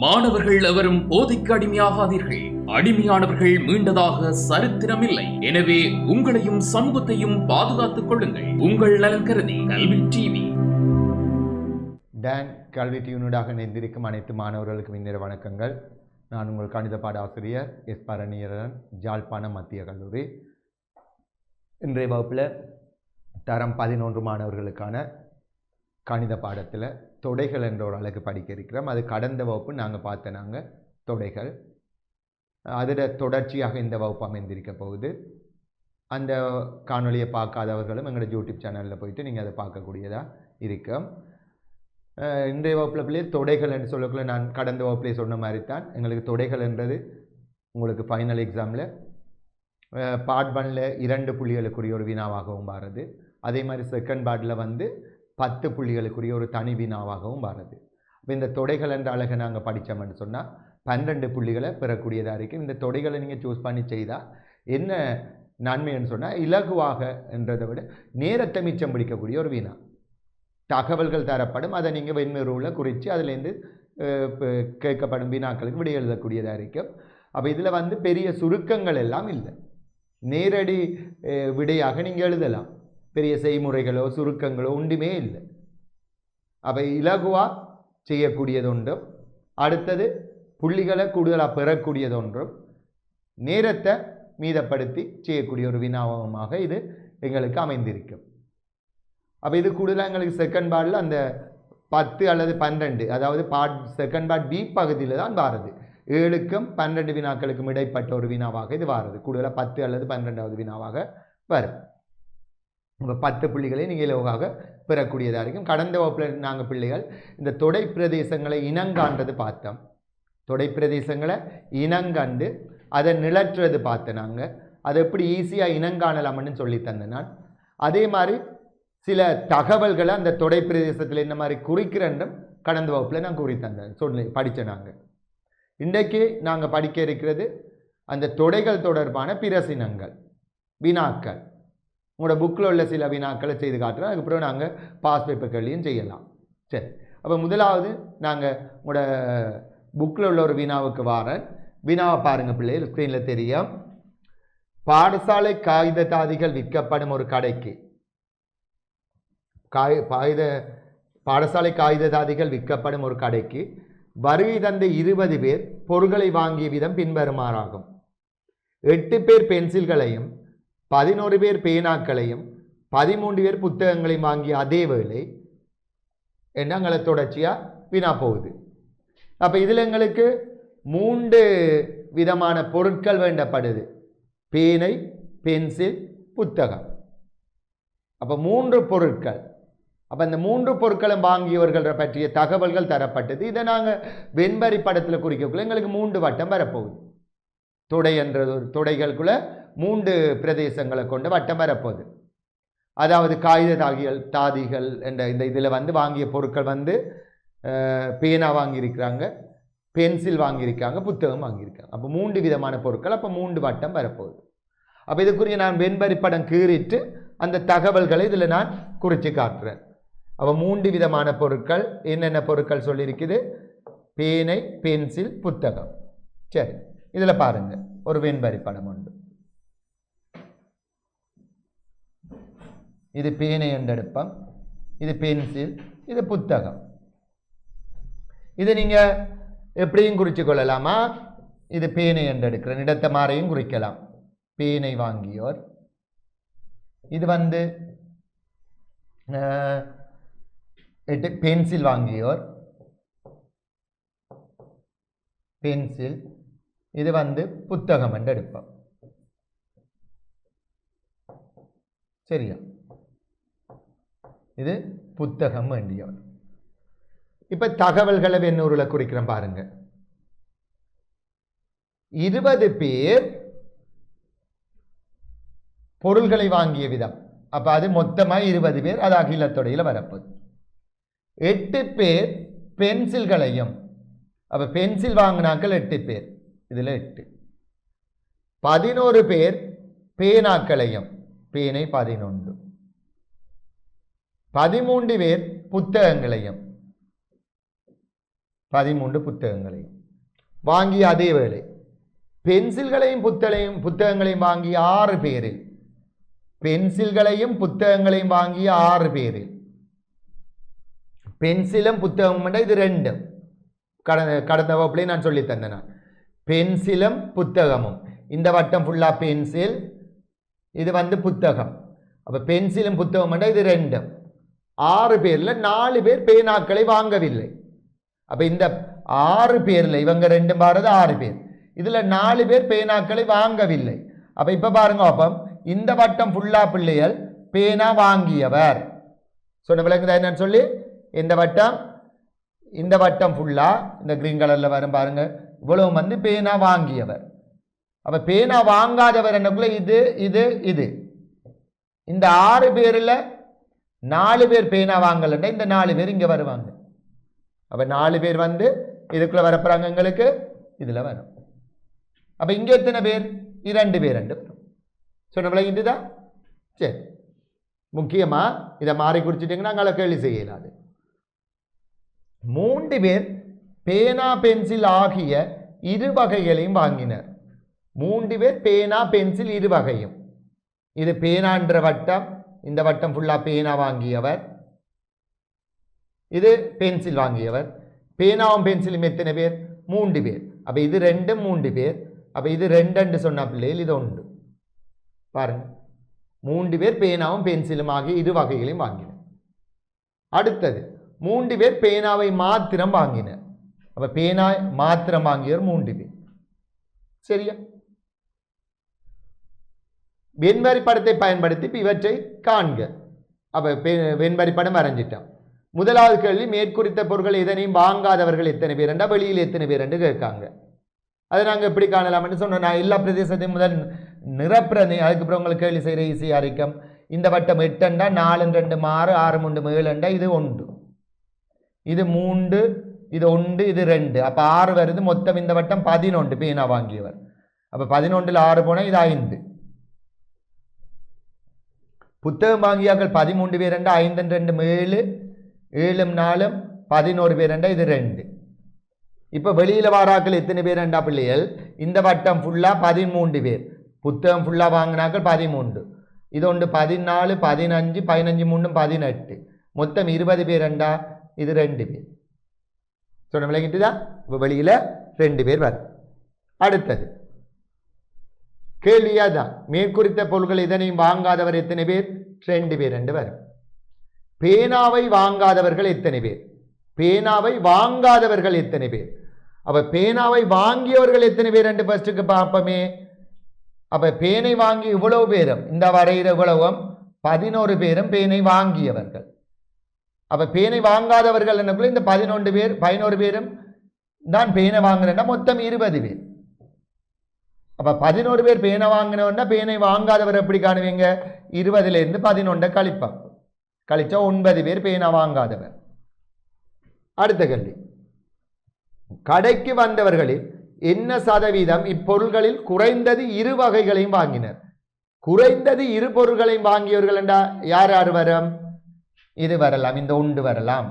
மாணவர்கள் எவரும் போதைக்கு அடிமையாகாதீர்கள். அடிமையானவர்கள் மீண்டதாக சரித்திரமில்லை. எனவே உங்களையும் சமூகத்தையும் பாதுகாத்துக் கொள்ளுங்கள். உங்கள் நலன் கருதி கல்வி டிவி. டான் கல்வி டிவினூடாக இணைந்திருக்கும் அனைத்து மாணவர்களுக்கும் இந்நேர வணக்கங்கள். நான் உங்கள் கணித பாட ஆசிரியர் எஸ் பரணியரன், ஜாழ்ப்பாணம் மத்திய கல்லூரி. இன்றைய வகுப்பில் தரம் 11 மாணவர்களுக்கான கணித பாடத்தில் தொடைகள் என்ற ஒரு அழகு படிக்க இருக்கிறோம். அது கடந்த வகுப்பு நாங்கள் தொடைகள், அதில் தொடர்ச்சியாக இந்த வகுப்பு அமைந்திருக்க போகுது. அந்த காணொலியை பார்க்காதவர்களும் எங்களோட யூடியூப் சேனலில் போயிட்டு நீங்கள் அதை பார்க்கக்கூடியதாக இருக்கும். இன்றைய வகுப்பில் பிள்ளையே தொடைகள் என்று சொல்லக்குள்ள நான் கடந்த வகுப்பிலே சொன்ன மாதிரி தான் எங்களுக்கு தொடைகள் என்றது உங்களுக்கு ஃபைனல் எக்ஸாமில் பார்ட் 1ல் 2 புள்ளிகளுக்குரிய ஒரு வினாவாகவும் வருது. அதே மாதிரி செகண்ட் பார்ட்டில் 10 புள்ளிகளுக்குரிய ஒரு தனி வினாவாகவும் வருது. இப்போ இந்த தொடைகள் என்ற அழகை நாங்கள் படித்தோம்னு சொன்னால் 12 புள்ளிகளை பெறக்கூடியதாக இருக்குது. இந்த தொடைகளை நீங்கள் சூஸ் பண்ணி செய்தால் என்ன நன்மைன்னு சொன்னால், இலகுவாக என்றதை விட நேரத்தை மிச்சம் பிடிக்கக்கூடிய ஒரு வினா. தகவல்கள் தரப்படும், அதை நீங்கள் வெண்மெருவில் குறித்து அதுலேருந்து கேட்கப்படும் வினாக்களுக்கு விடை எழுதக்கூடியதாக இருக்கும். அப்போ இதில் பெரிய சுருக்கங்கள் எல்லாம் இல்லை, நேரடி விடையாக நீங்கள் எழுதலாம். பெரிய செய்முறைகளோ சுருக்கங்களோ ஒன்றுமே இல்லை. அப்போ இலகுவாக செய்யக்கூடியது ஒன்றும், அடுத்தது புள்ளிகளை கூடுதலாக பெறக்கூடியது ஒன்றும், நேரத்தை மீதப்படுத்தி செய்யக்கூடிய ஒரு வினாவமாக இது எங்களுக்கு அமைந்திருக்கும். அப்போ இது கூடுதலாக எங்களுக்கு செகண்ட் பார்ட்டில் அந்த 10 அல்லது 12, அதாவது செகண்ட் பார்ட் பி பகுதியில் தான் வாருது. 7க்கும் 12 வினாக்களுக்கும் இடைப்பட்ட ஒரு வினாவாக இது வாருது. கூடுதலாக 10 அல்லது 12வது வினாவாக வரும். இப்போ 10 புள்ளிகளை நீங்கள் இலவாக பெறக்கூடியதாக இருக்கும். கடந்த வகுப்பில் நாங்கள் பிள்ளைகள் இந்த தொடை பிரதேசங்களை இனங்காண்டது பார்த்தோம். தொடை பிரதேசங்களை இனங்கண்டு அதை நிலற்றுறது பார்த்தேன். நாங்கள் அதை எப்படி ஈஸியாக இனங்காணலாம்னு சொல்லி தந்தேன் நான். அதே மாதிரி சில தகவல்களை அந்த தொடை பிரதேசத்தில் என்ன மாதிரி குறிக்கிறேன்னும் கடந்த வகுப்பில் நான் கூறி தந்தேன் படித்தேன். நாங்கள் இன்றைக்கு நாங்கள் படிக்க இருக்கிறது அந்த தொடைகள் தொடர்பான பிரசினங்கள், வினாக்கள். உங்களோட புக்கில் உள்ள சில வினாக்களை செய்து காட்டுறோம். அதுக்கப்புறம் நாங்கள் பாஸ் பேப்பர் கேள்வியும் செய்யலாம். சரி, அப்போ முதலாவது நாங்கள் உங்களோட புக்கில் உள்ள ஒரு வினாவுக்கு வாரேன். வினாவை பாருங்கள் பிள்ளைகள், ஸ்க்ரீனில் தெரியும். பாடசாலை காகித தாதிகள் விற்கப்படும் ஒரு கடைக்கு பாடசாலை காகித தாதிகள் விற்கப்படும் ஒரு கடைக்கு வருகை தந்த 20 பேர் பொருட்களை வாங்கிய விதம் பின்வருமாறாகும். 8 பேர் பென்சில்களையும் 11 பேர் பேனாக்களையும் 13 பேர் புத்தகங்களையும் வாங்கிய அதே வேளை எங்களை தொடர்ச்சியாக வினா போகுது. அப்போ இதில் எங்களுக்கு 3 விதமான பொருட்கள் வேண்டப்படுது: பேனை, பென்சில், புத்தகம். அப்போ 3 பொருட்கள். அப்போ இந்த 3 பொருட்களும் வாங்கியவர்கள் பற்றிய தகவல்கள் தரப்பட்டது. இதை நாங்கள் வெண்பரி படத்தில் குறிக்கக்குள்ள எங்களுக்கு 3 வட்டம் வரப்போகுது. தொடை என்ற தொடைகளுக்குள்ள 3 பிரதேசங்களை கொண்டு வட்டம் வரப்போகுது. அதாவது காகித தாதிகள் என்ற இந்த இதில் வாங்கிய பொருட்கள் பேனா வாங்கியிருக்கிறாங்க, பென்சில் வாங்கியிருக்காங்க, புத்தகம் வாங்கியிருக்காங்க. அப்போ 3 விதமான பொருட்கள். அப்போ 3 வட்டம் வரப்போகுது. அப்போ இதுக்குரிய நான் வெண்பரி படம் கீறிட்டு அந்த தகவல்களை இதில் நான் குறித்து காட்டுறேன். அப்போ 3 விதமான பொருட்கள் என்னென்ன பொருட்கள் சொல்லியிருக்குது: பேனை, பென்சில், புத்தகம். சரி, இதில் பாருங்கள் ஒரு வெண்பரி படம் உண்டு. இது பேனை என்றெடுப்போம், இது பென்சில், இது புத்தகம். இது நீங்கள் எப்படியும் குறித்து கொள்ளலாமா? இது பேனை என்றெடுக்கிறேன், இடத்த மாறையும் குறிக்கலாம். பேனை வாங்கியோர். இது பென்சில் வாங்கியோர், பென்சில். இது புத்தகம் என்று எடுப்போம். சரியா? இது புத்தகம் வேண்டியவர். இப்ப தகவல்களை வெண்ணூரில் குறிக்கிறேன் பாருங்க. 20 பேர் பொருள்களை வாங்கிய விதம். அப்ப அது மொத்தமாக 20 பேர், அது அகிலத்தொடையில் வரப்போகுது. 8 பேர் பென்சில்களையும், அப்ப பென்சில் வாங்கினாக்கள் 8 பேர், இதுல 8. 11 பேர் பேனாக்களையும், பேனை 11. 13 பேர் புத்தகங்களையும், 13 புத்தகங்களையும் வாங்கிய அதே வேளை பென்சில்களையும் புத்தகங்களையும் வாங்கிய 6 பேரில் பென்சில்களையும் புத்தகங்களையும் வாங்கிய 6 பேரில் பென்சிலும் புத்தகம் இது ரெண்டும் கடந்த வகுப்புலேயே நான் சொல்லி தந்தேன். பென்சிலும் புத்தகமும் இந்த வட்டம் ஃபுல்லா பென்சில், இது புத்தகம். அப்ப பென்சிலும் புத்தகம் இது ரெண்டும். 6 பேர்ல 4 பேர் பேனாக்களை வாங்கவில்லை. அப்ப இந்த 6 பேர்ல இவங்க ரெண்டும் பாரது 6 பேர், இதுல 4 பேர் பேனாக்களை வாங்கவில்லை. அப்ப இப்ப பாருங்க, அப்ப இந்த வட்டம் ஃபுல்லா பிள்ளைகள் பேனா வாங்கியவர் சொன்ன விளங்குதா என்னன்னு சொல்லி, இந்த வட்டம் ஃபுல்லா இந்த கிரீன் கலர்ல வரும் பாருங்க, இவ்வளவு பேனா வாங்கியவர். அப்ப பேனா வாங்காதவர் என்னக்குள்ள இது இது இது. இந்த 6 பேர்ல 4 பேர் பேனா வாங்கலன்னா இந்த 4 பேர் இங்க வருவாங்க. அப்ப 4 பேர் இதுக்குள்ள வரப்போறாங்க, எங்களுக்கு இதுல வரும். அப்ப இங்க எத்தனை பேர்? 2 பேர். 2 சொன்ன விளங்கிட்டுதான். சரி, முக்கியமா இதை மாறி குறிச்சிட்டீங்கன்னா அங்கே கேள்வி செய்யலாது. 3 பேர் பேனா பென்சில் ஆகிய 2 வகைகளையும் வாங்கினர். 3 பேர் பேனா பென்சில் 2 வகையும். இது பேனான்ற வட்டம், இந்த வட்டம் ஃபுல்லா பேனா வாங்கியவர், இது பென்சில் வாங்கியவர். பேனாவும் பென்சிலும் எத்தனை பேர்? 3 பேர். அப்ப இது 2 3 பேர். அப்ப இது 2 சொன்ன பிள்ளைகள் இது 1 பாருங்க. 3 பேர் பேனாவும் பென்சிலும் ஆகிய 2 வகைகளையும் வாங்கினர். அடுத்தது 3 பேர் பேனாவை மாத்திரம் வாங்கினர். அப்ப பேனா மாத்திரம் வாங்கியவர் 3 பேர். சரியா? வெண்வரி படத்தை பயன்படுத்தி இவற்றை காண்க. அப்ப வெண்வரி படம் வரைஞ்சிட்டோம். முதலாவது கேள்வி, மேற்குறித்த பொருட்கள் எதனையும் வாங்காதவர்கள் எத்தனை பேர் என்றா வெளியில் எத்தனை பேர் என்று கேட்காங்க. அதை நாங்கள் எப்படி காணலாம்னு சொன்னோம். நான் எல்லா பிரதேசத்தையும் முதல் நிரப்புறேன், அதுக்கப்புறம் உங்களுக்கு கேள்வி செய்கிற ஈஸியாக இருக்கும். இந்த வட்டம் 8 4 2 6 6 3 7 இது 1, இது 3, இது 1, இது 2. அப்போ 6 வருது. மொத்தம் இந்த வட்டம் 11 பேனா வாங்கியவர். அப்போ 11ல் 6 போனால் இது 5. புத்தகம் வாங்கியாக்கள் 13 பேர் 5 2 7 7 4 11 பேர் இது 2. இப்போ வெளியில் வாராக்கள் எத்தனை பேர் பிள்ளைகள்? இந்த வட்டம் ஃபுல்லா 13 பேர். புத்தகம் ஃபுல்லா வாங்கினாக்கள் 13. இது 1 14 15 15 3 18. மொத்தம் 20 பேர் இது 2 பேர். சொன்ன விளங்கிட்டுதான். இப்போ வெளியில் 2 பேர் வரும். அடுத்தது கேள்வியாதான், மேற்குறித்த பொருட்கள் இதனையும் வாங்காதவர் எத்தனை பேர்? 2 பேர் வரும். பேனாவை வாங்காதவர்கள் எத்தனை பேர்? பேனாவை வாங்காதவர்கள் எத்தனை பேர்? அப்ப பேனாவை வாங்கியவர்கள் எத்தனை பேர் என்று ஃபர்ஸ்ட்டுக்கு பார்ப்போமே. அப்ப பேனை வாங்கி இவ்வளவு பேரும், இந்த வரைகிற இவ்வளவும் 11 பேரும் பேனை வாங்கியவர்கள். அப்ப பேனை வாங்காதவர்கள் என்னக்குள்ள இந்த 11 பேரும் தான் பேனை வாங்கினா மொத்தம் 20 பேர். அப்ப 11 பேர் பேனை வாங்கினோன்னா பேனை வாங்காதவர் எப்படி காணுவீங்க? 20ல இருந்து 11 கழிப்போம். கழிச்சா 9 பேர் பேனா வாங்காதவர். அடுத்த கேள்வி, கடைக்கு வந்தவர்களில் என்ன சதவீதம் இப்பொருள்களில் குறைந்தது 2 வகைகளையும் வாங்கினர்? குறைந்தது 2 பொருள்களையும் வாங்கியவர்கள் என்றா யார் யார் வரும்? இது வரலாம், இந்த 1 வரலாம்,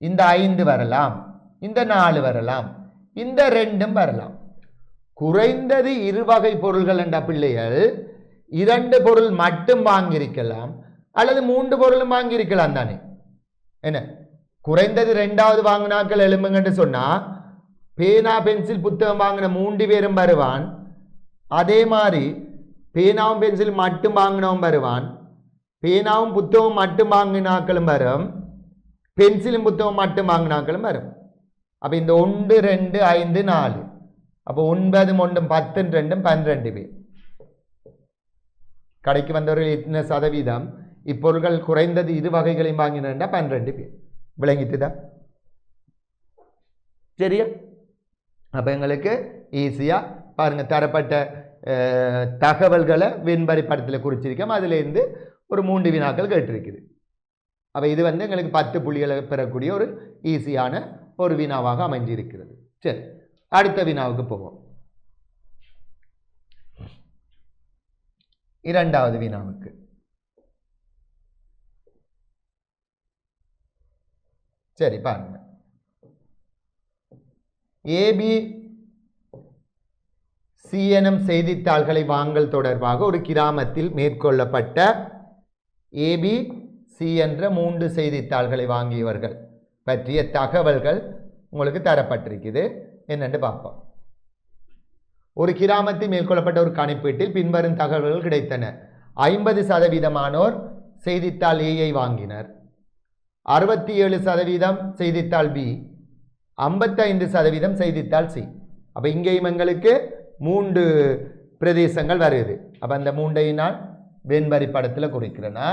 இந்த 5 வரலாம், இந்த 4 வரலாம், இந்த 2 வரலாம். குறைந்தது 2 வகை பொருள்கள் என்ற பிள்ளைகள் 2 பொருள் மட்டும் வாங்கியிருக்கலாம், அல்லது 3 பொருளும் வாங்கியிருக்கலாம் தானே. என்ன குறைந்தது 2வது வாங்கினாக்கள் எழும்புங்கன்னு சொன்னா பேனா பென்சில் புத்தகம் வாங்கின 3 பேரும் வருவான். அதே மாதிரி பேனாவும் பென்சில் மட்டும் வாங்கினவன் வருவான். பேனாவும் புத்தகம் மட்டும் வாங்கினாக்களும் வரும், பென்சிலும் புத்தகம் மட்டும் வாங்கினாக்களும் வரும். அப்ப இந்த 1 2 5 4, அப்போ 9 1 10 2 12 பேர். கடைக்கு வந்தவர்கள் எத்தனை சதவீதம் இப்பொருட்கள் குறைந்தது 2 வகைகளையும் வாங்கினா 12 பேர். விளங்கிட்டுதான். சரியா? அப்ப எங்களுக்கு ஈஸியா பாருங்க, தரப்பட்ட தகவல்களை வெண்பரி படத்தில் குறிச்சிருக்கோம். அதுல இருந்து ஒரு 3 வினாக்கள் கேட்டிருக்குது. அப்ப இது எங்களுக்கு 10 புள்ளிகளை பெறக்கூடிய ஒரு ஈஸியான ஒரு வினாவாக அமைஞ்சிருக்கிறது. சரி, அடுத்த வினாவுக்கு போவோம். 2வது வினாவுக்கு. சரி பாருங்க, ஏபி சி எனும் செய்தித்தாள்களை வாங்கல் தொடர்பாக ஒரு கிராமத்தில் மேற்கொள்ளப்பட்ட ஏபி சி என்ற 3 செய்தித்தாள்களை வாங்கியவர்கள் பற்றிய தகவல்கள் உங்களுக்கு தரப்பட்டிருக்குது. என்னென்று பார்ப்போம். ஒரு கிராமத்தில் மேற்கொள்ளப்பட்ட ஒரு கணிப்பீட்டில் பின்வரும் தகவல்கள் கிடைத்தன. 50% செய்தித்தாள் ஏயை வாங்கினர், 67% செய்தித்தாள் பி, 55% செய்தித்தாள் சி. அப்போ இங்கேயும் எங்களுக்கு 3 பிரதேசங்கள் வருது. அப்போ அந்த 3ஐயும் நான் வெண்வரி படத்தில் குறிக்கிறேன்னா,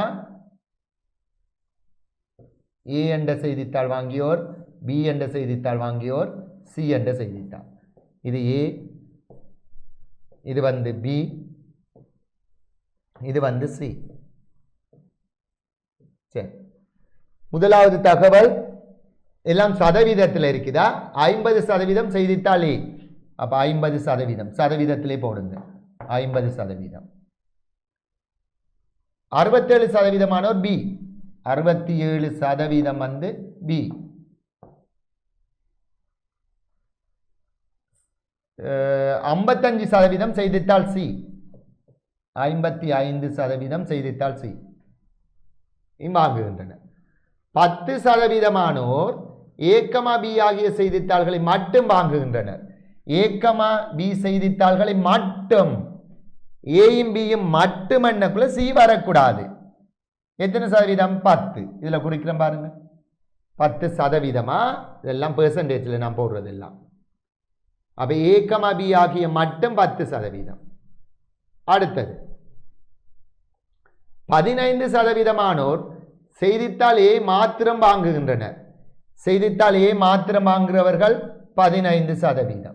ஏ என்ற செய்தித்தாள் வாங்கியோர், பி என்ற செய்தித்தாள் வாங்கியோர், சி என்ற செய்தித்தாள். இது ஏ, இது பி, இது சி. சரி, முதலாவது தகவல் எல்லாம் சதவீதத்தில் இருக்குதா? 50% செய்தித்தாள் ஏ. அப்ப 50% சதவீதத்திலே போடுங்க. 50%. 67% பி. 67% பி. 55% செய்தித்தாள் சி. 55% செய்தித்தாள் சி வாங்குகின்றனர். 10% ஏ, பி ஆகிய செய்தித்தாள்களை மட்டும் வாங்குகின்றனர். ஏ, பி செய்தித்தாள்களை மட்டும், ஏயும் பியும் மட்டும் என்னக்குள்ள சி வரக்கூடாது. எத்தனை சதவீதம்? 10. இதுல குறிக்கிறேன் பாருங்க. 10%. இதெல்லாம் பெர்சன்டேஜ்ல நான் போடுறது எல்லாம். அப்ப ஏ, பி ஆகிய மட்டும் 10%. அடுத்தது 15% செய்தித்தாள் ஏ மாத்திரம் வாங்குகின்றனர். செய்தித்தாள் ஏ மாத்திரம் வாங்குகிறவர்கள் 15%.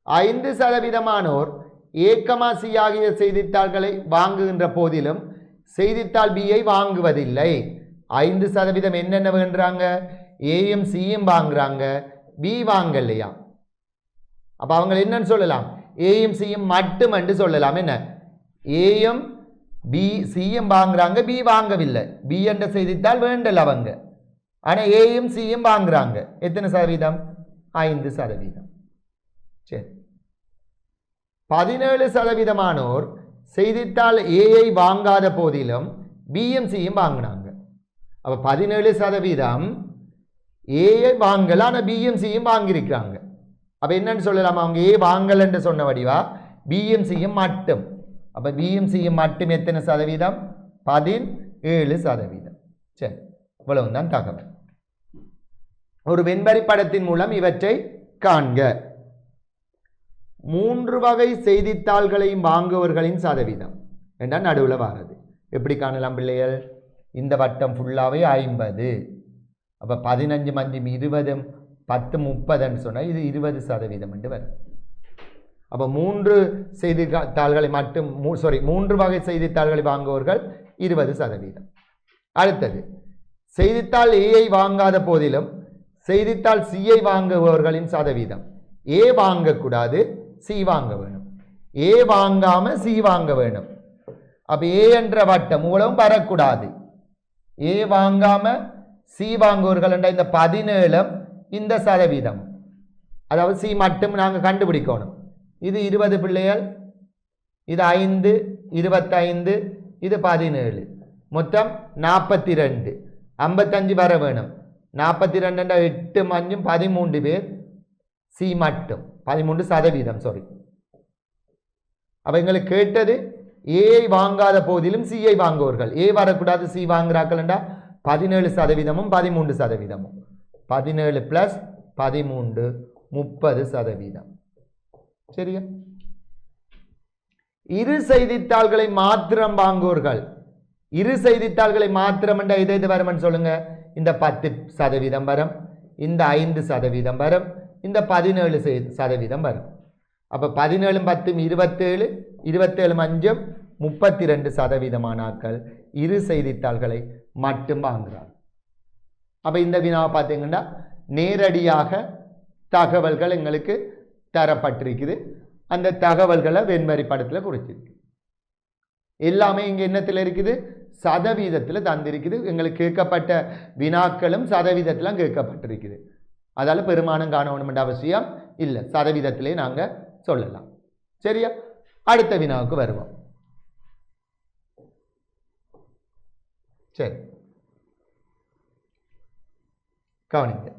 5% ஏ, சி ஆகிய செய்தித்தாள்களை வாங்குகின்ற போதிலும் செய்தித்தாள் பியை வாங்குவதில்லை. 5% என்னென்ன வேண்டாங்க? ஏயும் சியும் வாங்குறாங்க, பி வாங்கலையா. அப்ப அவங்க என்னன்னு சொல்லலாம்? ஏயும் சியும் மட்டும் என்று சொல்லலாம். என்ன? ஏயும் பி சியும் வாங்குறாங்க, பி வாங்கவில்லை. பி என்ற செய்தித்தாள் வேண்டல அவங்க, ஆனா ஏயும் சியும் வாங்குறாங்க. எத்தனை சதவீதம்? 5%. சரி, 17% செய்தித்தாள் ஏயை வாங்காத போதிலும் பியும் சியும் வாங்கினாங்க. அப்ப 17% ஏயை வாங்கல, ஆனா பியும் சியும் வாங்கியிருக்கிறாங்க. அப்ப என்னன்னு சொல்லலாம்? அவங்க ஏ வாங்கல் என்று சொன்ன வடிவா பியும் சியும் மட்டும். அப்ப பியும் சியும் மட்டும் எத்தனை சதவீதம்? 17%. சரி, இவ்வளவுதான் தகவல். ஒரு வெண்வரி படத்தின் மூலம் இவற்றை காண்க. 3 வகை செய்தித்தாள்களையும் வாங்குவர்களின் சதவீதம் என்றால் நடுவில் வாரது. எப்படி காணலாம் பிள்ளைகள்? இந்த வட்டம் ஃபுல்லாவே 50. அப்ப 15 மஞ்சம் 20, 10 30 சொன்னா இது 20% என்று வரும். அப்ப 3 செய்தித்தாள்களை மட்டும் 3 வகை செய்தித்தாள்களை வாங்குவவர்கள் 20%. அடுத்தது செய்தித்தாள் ஏயை வாங்காத போதிலும் செய்தித்தாள் சியை வாங்குபவர்களின் சதவீதம். ஏ வாங்கக்கூடாது, சி வாங்க வேணும். ஏ வாங்காம சி வாங்க வேணும். அப்ப ஏ என்ற வட்டம் மூலம் வரக்கூடாது. ஏ வாங்காம சி வாங்குவவர்கள் என்ற இந்த 17 இந்த சதவீதம், அதாவது சி மட்டும் நாங்க கண்டுபிடிக்கணும். இது 20 பிள்ளைகள், இது 5, 25, இது 17, மொத்தம் 42. 55 வர வேணும். 42 8 மஞ்சும் 13 பேர், சி மட்டும் 13%. சாரி, அப்ப எங்களுக்கு கேட்டது ஏஐ வாங்காத போதிலும் சிஐ வாங்குவர்கள். ஏ வரக்கூடாது, சி வாங்குறார்கள் 17%, 13%. 17 + 13 30%. சரியா? இரு செய்தித்தாள்களை மாத்திரம் வாங்குவர்கள். இரு செய்தித்தாள்களை மாத்திரம் எது வரும் சொல்லுங்க? இந்த 10% வரும், இந்த 5% வரும், இந்த 17% வரும். அப்ப 17 10 27, 27 5 32% இரு செய்தித்தாள்களை மட்டும் வாங்குறார். அப்ப இந்த வினாவை பார்த்தீங்கன்னா நேரடியாக தகவல்கள் எங்களுக்கு தரப்பட்டிருக்குது. அந்த தகவல்களை வெண்வரி படத்தில் குறிச்சிருக்கு. எல்லாமே இங்க என்னத்தில் இருக்குது? சதவீதத்தில் தந்திருக்குது. எங்களுக்கு கேட்கப்பட்ட வினாக்களும் சதவீதத்தில் கேட்கப்பட்டிருக்குது. அதால பெருமானம் காணணும் என்ற அவசியம் இல்லை, சதவீதத்திலே நாங்க சொல்லலாம். சரியா? அடுத்த வினாவுக்கு வருவோம். சரி, கவனிங்க.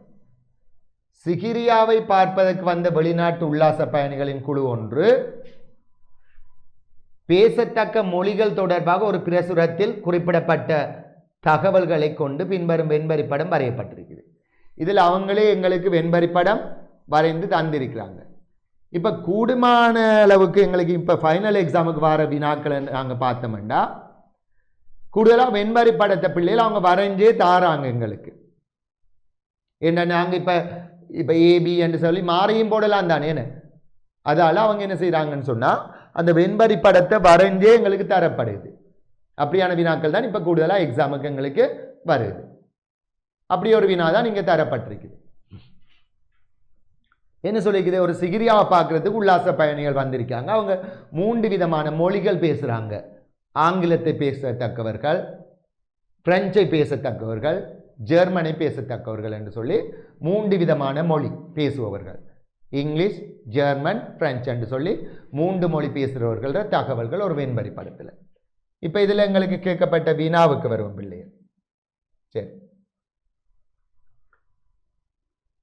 சிகிரியாவை பார்ப்பதற்கு வந்த வெளிநாட்டு உல்லாச பயணிகளின் குழு ஒன்று பேசத்தக்க மொழிகள் தொடர்பாக ஒரு பிரசுரத்தில் குறிப்பிடப்பட்ட தகவல்களை கொண்டு பின்வரும் வெண்பரி படம் வரையப்பட்டிருக்கிறது. இதில் அவங்களே எங்களுக்கு வெண்பரி படம் வரைந்து தந்திருக்கிறாங்க. இப்போ கூடுமான அளவுக்கு எங்களுக்கு இப்போ ஃபைனல் எக்ஸாமுக்கு வர வினாக்களை நாங்கள் பார்த்தோம்னா கூடுதலாக வெண்பரி படத்தை பிள்ளைகள் அவங்க வரைஞ்சே தாராங்க எங்களுக்கு. என்ன நாங்கள் இப்போ ஏபி என்று சொல்லி மாறியும் போடலாம் தானே. அதால் அவங்க என்ன செய்கிறாங்கன்னு சொன்னால் அந்த வெண்பரி படத்தை வரைஞ்சே எங்களுக்கு தரப்படுது. அப்படியான வினாக்கள் தான் இப்போ கூடுதலாக எக்ஸாமுக்கு எங்களுக்கு வருது. அப்படி ஒரு வினா தான் இங்கே தரப்பட்டிருக்குது. என்ன சொல்லிக்குது, ஒரு சிகிரியாவை பார்க்கறதுக்கு உல்லாச பயணிகள் வந்திருக்காங்க. அவங்க 3 விதமான மொழிகள் பேசுகிறாங்க. ஆங்கிலத்தை பேசத்தக்கவர்கள், பிரெஞ்சை பேசத்தக்கவர்கள், ஜெர்மனை பேசத்தக்கவர்கள் என்று சொல்லி 3 விதமான மொழி பேசுபவர்கள். இங்கிலீஷ், ஜெர்மன், பிரெஞ்சு என்று சொல்லி 3 மொழி பேசுகிறவர்கள தகவல்கள் ஒரு வெண்பரி படத்தில். இப்போ இதில் எங்களுக்கு கேட்கப்பட்ட வினாவுக்கு வருவோம் பிள்ளைகள். சரி,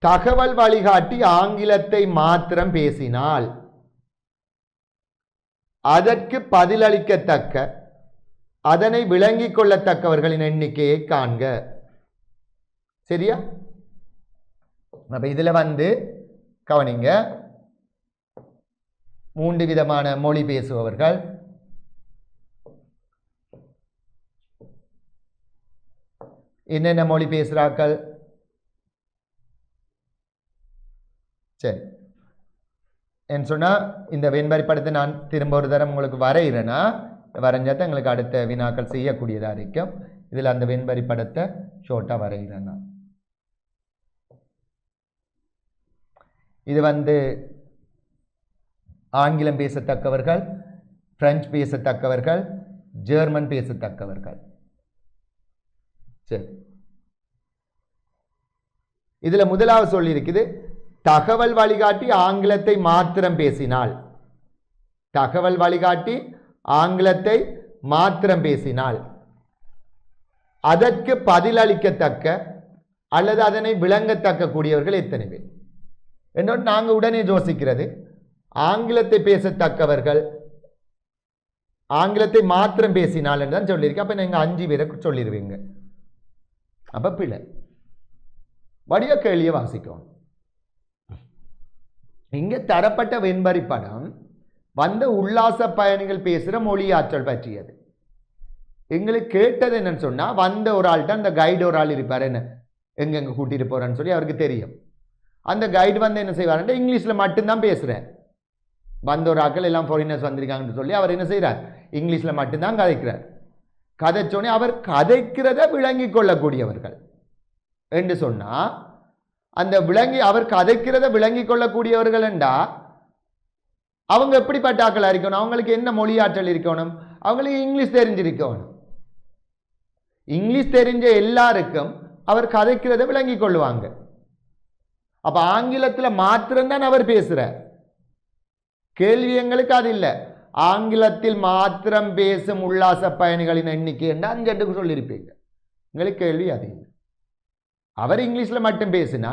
தகவல் வழிகாட்டி ஆங்கிலத்தை மாத்திரம் பேசினால் அதற்கு பதிலளிக்கத்தக்க, அதனை விளங்கிக் கொள்ளத்தக்கவர்களின் எண்ணிக்கையை காண்க. சரியா? அப்ப இதுல கவனிங்க, 3 விதமான மொழி பேசுபவர்கள், என்னென்ன மொழி பேசுறார்கள்? சரி, என்ன சொன்னா இந்த வெண்பரி படத்தை நான் திரும்ப ஒரு தரம் உங்களுக்கு வரைகிறேன்னா வரைஞ்சாதான் எங்களுக்கு அடுத்த வினாக்கள் செய்யக்கூடியதாக இருக்கும். இதில் அந்த வெண்பரி படத்தை ஷோர்ட்டா வரைகிறேன்னா இது ஆங்கிலம் பேசத்தக்கவர்கள், பிரெஞ்சு பேசத்தக்கவர்கள், ஜெர்மன் பேசத்தக்கவர்கள். சரி, இதுல முதலாவது சொல்லி இருக்குது தகவல் வழிகாட்டி ஆங்கிலத்தை மாத்திரம் பேசினால். தகவல் வழிகாட்டி ஆங்கிலத்தை மாத்திரம் பேசினால் அதற்கு பதிலளிக்கத்தக்க அல்லது அதனை விளங்கத்தக்க கூடியவர்கள் எத்தனை பேர்? என்னோட நாங்கள் உடனே யோசிக்கிறது ஆங்கிலத்தை பேசத்தக்கவர்கள், ஆங்கிலத்தை மாத்திரம் பேசினால் என்று தான் சொல்லியிருக்கேன். அப்ப நீங்க 5 பேரை சொல்லிடுவீங்க. அப்ப பிள்ளை வடிவ கேள்வியை வாசிக்கும். இங்க தரப்பட்ட வெண்பரி படம் உல்லாச பயணிகள் பேசுற மொழியாற்றல் பற்றியது. எங்களுக்கு கேட்டது என்னன்னு சொன்னா ஒரு ஆள்கிட்ட அந்த கைடு ஒரு ஆள் இருப்பார், என்ன எங்க கூட்டிட்டு போறேன்னு சொல்லி அவருக்கு தெரியும். அந்த கைடு என்ன செய்வார், இங்கிலீஷ்ல மட்டும்தான் பேசுறேன். ஒரு ஆக்கள் எல்லாம் ஃபாரினர்ஸ் வந்திருக்காங்கன்னு சொல்லி அவர் என்ன செய்யறார், இங்கிலீஷ்ல மட்டும்தான் கதைக்கிறார். கதைச்சோடனே அவர் கதைக்கிறத விளங்கி கொள்ளக்கூடியவர்கள் என்று சொன்னா அந்த அவர் கதைக்கிறத விளங்கி கொள்ளக்கூடியவர்கள் என்றா அவங்க எப்படிப்பட்ட ஆக்களா இருக்கணும்? அவங்களுக்கு என்ன மொழியாற்றல் இருக்கணும்? அவங்களுக்கு இங்கிலீஷ் தெரிஞ்சிருக்கணும். இங்கிலீஷ் தெரிஞ்ச எல்லாருக்கும் அவர் கதைக்கிறத விளங்கி கொள்ளுவாங்க. அப்ப ஆங்கிலத்தில் மாத்திரம்தான் அவர் பேசுறார். கேள்வி எங்களுக்கு அது இல்லை. ஆங்கிலத்தில் மாத்திரம் பேசும் உல்லாச பயணிகளின் எண்ணிக்கை என்று 5 சொல்லியிருப்பீங்க. உங்களுக்கு கேள்வி அது இல்லை. அவர் இங்கிலீஷ்ல மட்டும் பேசினா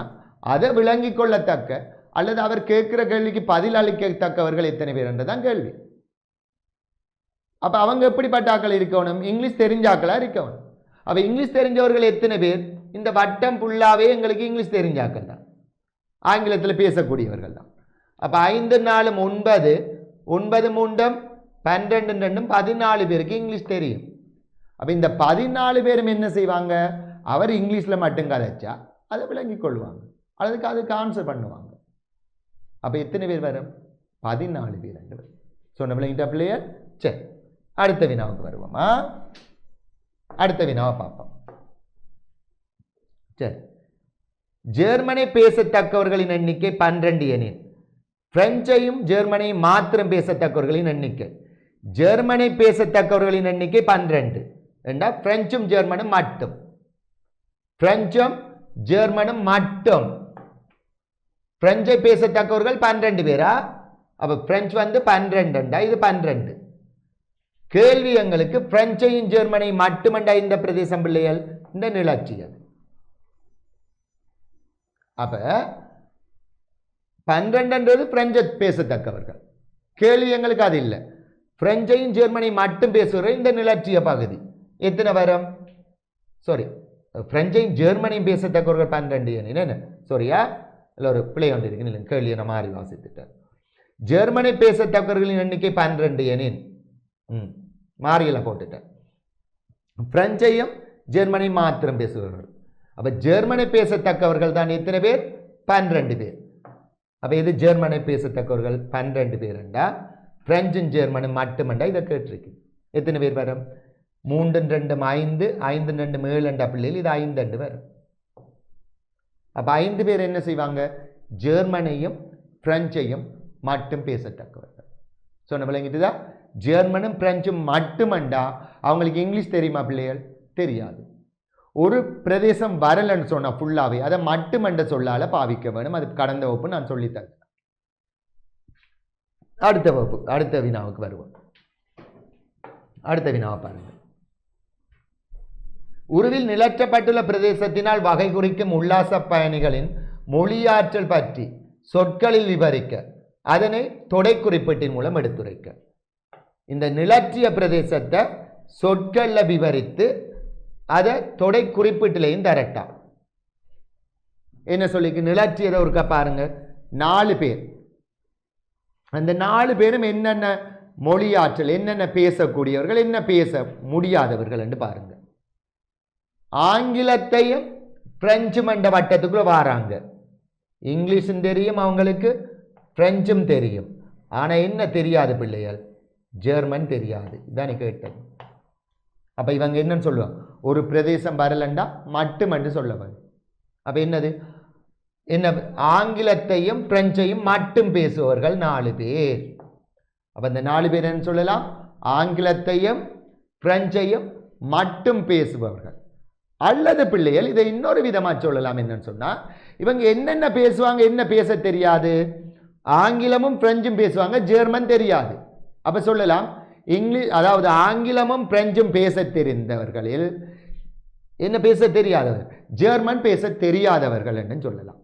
அதை விளங்கி கொள்ளத்தக்க அல்லது அவர் கேட்கிற கேள்விக்கு பதில் அளிக்கத்தக்கவர்கள் எத்தனை பேர் என்றுதான் கேள்வி. அப்ப அவங்க எப்படிப்பட்ட ஆக்கள் இருக்கணும்? இங்கிலீஷ் தெரிஞ்சாக்களா இருக்கணும். அப்ப இங்கிலீஷ் தெரிஞ்சவர்கள் எத்தனை பேர்? இந்த வட்டம் புல்லாவே எங்களுக்கு இங்கிலீஷ் தெரிஞ்சாக்கள் தான், ஆங்கிலத்தில் பேசக்கூடியவர்கள் தான். அப்ப 5 4 9 9 3 12 14 பேருக்கு இங்கிலீஷ் தெரியும். அப்ப இந்த 14 பேரும் என்ன செய்வாங்க? அவர் இங்கிலீஷ்ல மட்டும் கதைச்சா அதை விளங்கி கொள்வாங்க, அதுக்கு ஆன்சர் பண்ணுவாங்க. அப்ப எத்தனை பேர் வரும்? 14 பேர் என்று வரும். சொன்ன விளங்கிட்ட பிள்ளையர். சரி, அடுத்த வினாவுக்கு வருவோமா? அடுத்த வினாவை பார்ப்போம். சரி, ஜெர்மனை பேசத்தக்கவர்களின் எண்ணிக்கை 12 எனில் பிரெஞ்சையும் ஜெர்மனையும் மாத்திரம் பேசத்தக்கவர்களின் எண்ணிக்கை. ஜெர்மனை பேசத்தக்கவர்களின் எண்ணிக்கை 12 என்றா பிரெஞ்சும் ஜெர்மனும் மட்டும், பிரெஞ்சும் ஜெர்மனும் மட்டும் பிரெஞ்சை பேசத்தக்கவர்கள் 12 பேரா? அப்ப பிரெஞ்சு வந்து 12 இது 12. கேள்வி எங்களுக்கு பிரெஞ்சையும் ஜெர்மனியும் மட்டுமண்டா இந்த பிரதேசம் பிள்ளைகள் இந்த நிலச்சி அது. அப்ப 12 பிரெஞ்சை பேசத்தக்கவர்கள். கேள்வி எங்களுக்கு அது இல்லை. பிரெஞ்சையும் ஜெர்மனியும் மட்டும் பேசுகிற இந்த நிலச்சிய பகுதி எத்தனை வரும்? சாரி, பிரெஞ்சையும் ஜெர்மனியும் பேசத்தக்கவர்கள் 12 என்ன சாரியா? இல்லை ஒரு பிள்ளை ஒன்று இருக்கு, கேள்வியை நான் மாறி வாசித்துட்டேன். ஜெர்மனி பேசத்தக்கவர்களின் எண்ணிக்கை 12 எனின் மாறியெல்லாம் போட்டுட்டேன். பிரெஞ்சையும் ஜெர்மனியும் மாத்திரம் பேசுகிறவர்கள். அப்ப ஜெர்மனி பேசத்தக்கவர்கள் தான் எத்தனை பேர்? 12 பேர். அப்ப இது ஜெர்மனி பேசத்தக்கவர்கள் 12 பேருண்டா, பிரெஞ்சும் ஜெர்மனும் மட்டுமண்டா இதை கேட்டிருக்கு. எத்தனை பேர் வரும்? 3 2 5 5 2 7 பிள்ளைகள் இது 5 வரும். அப்ப 5 பேர் என்ன செய்வாங்க? ஜெர்மனையும் பிரெஞ்சையும் மட்டும் பேசத்தக்கவர்கள். சொன்ன விளங்கிட்டுதா? ஜெர்மனும் பிரெஞ்சும் மட்டுமண்டா அவங்களுக்கு இங்கிலீஷ் தெரியுமா பிள்ளைகள்? தெரியாது. ஒரு பிரதேசம் வரலன்னு சொன்னா ஃபுல்லாவே அதை மட்டுமண்ட சொல்லால பாவிக்க வேணும். அது கடந்த வகுப்பு நான் சொல்லித்தரேன். அடுத்த வகுப்பு அடுத்த வினாவுக்கு வருவோம். அடுத்த வினாவை பாருங்க. உருவில் நிலற்றப்பட்டுள்ள பிரதேசத்தினால் வகை குறிக்கும் உல்லாச பயணிகளின் மொழியாற்றல் பற்றி சொற்களில் விவரிக்க, அதனை தொடை குறிப்பீட்டின் மூலம் எடுத்துரைக்க. இந்த நிலற்றிய பிரதேசத்தை சொற்கள்ல விவரித்து அதை தொடை குறிப்பீட்டிலையும் தரட்டா. என்ன சொல்லிக்கு நிலற்றியதை ஒருக்க பாருங்க. 4 பேர். அந்த 4 பேரும் என்னென்ன மொழியாற்றல், என்னென்ன பேசக்கூடியவர்கள், என்ன பேச முடியாதவர்கள் என்று பாருங்க. ஆங்கிலத்தையும் பிரெஞ்சு மண்ட வட்டத்துக்குள்ள வாராங்க. இங்கிலீஷும் தெரியும் அவங்களுக்கு, பிரெஞ்சும் தெரியும். ஆனா என்ன தெரியாது பிள்ளைகள்? ஜெர்மன் தெரியாது. இதான் கேட்டது. அப்ப இவங்க என்னன்னு சொல்லுவாங்க? ஒரு பிரதேசம் வரலண்டா மட்டும் சொல்லுவாங்க. அப்ப என்னது? என்ன? ஆங்கிலத்தையும் பிரெஞ்சையும் மட்டும் பேசுபவர்கள் 4 பேர். அப்ப இந்த 4 பேர் என்ன சொல்லலாம்? ஆங்கிலத்தையும் பிரெஞ்சையும் மட்டும் பேசுபவர்கள். அல்லது பிள்ளைகள் இதை இன்னொரு விதமா சொல்லலாம். என்னன்னு சொன்னா, இவங்க என்னென்ன பேசுவாங்க, என்ன பேச தெரியாது? ஆங்கிலமும் பிரெஞ்சும் பேசுவாங்க, ஜெர்மன் தெரியாது. அப்ப சொல்லலாம் இங்கிலீஷ், அதாவது ஆங்கிலமும் பிரெஞ்சும் பேச தெரிந்தவர்களில் என்ன பேச தெரியாதவர்கள்? ஜெர்மன் பேச தெரியாதவர்கள் என்று சொல்லலாம்.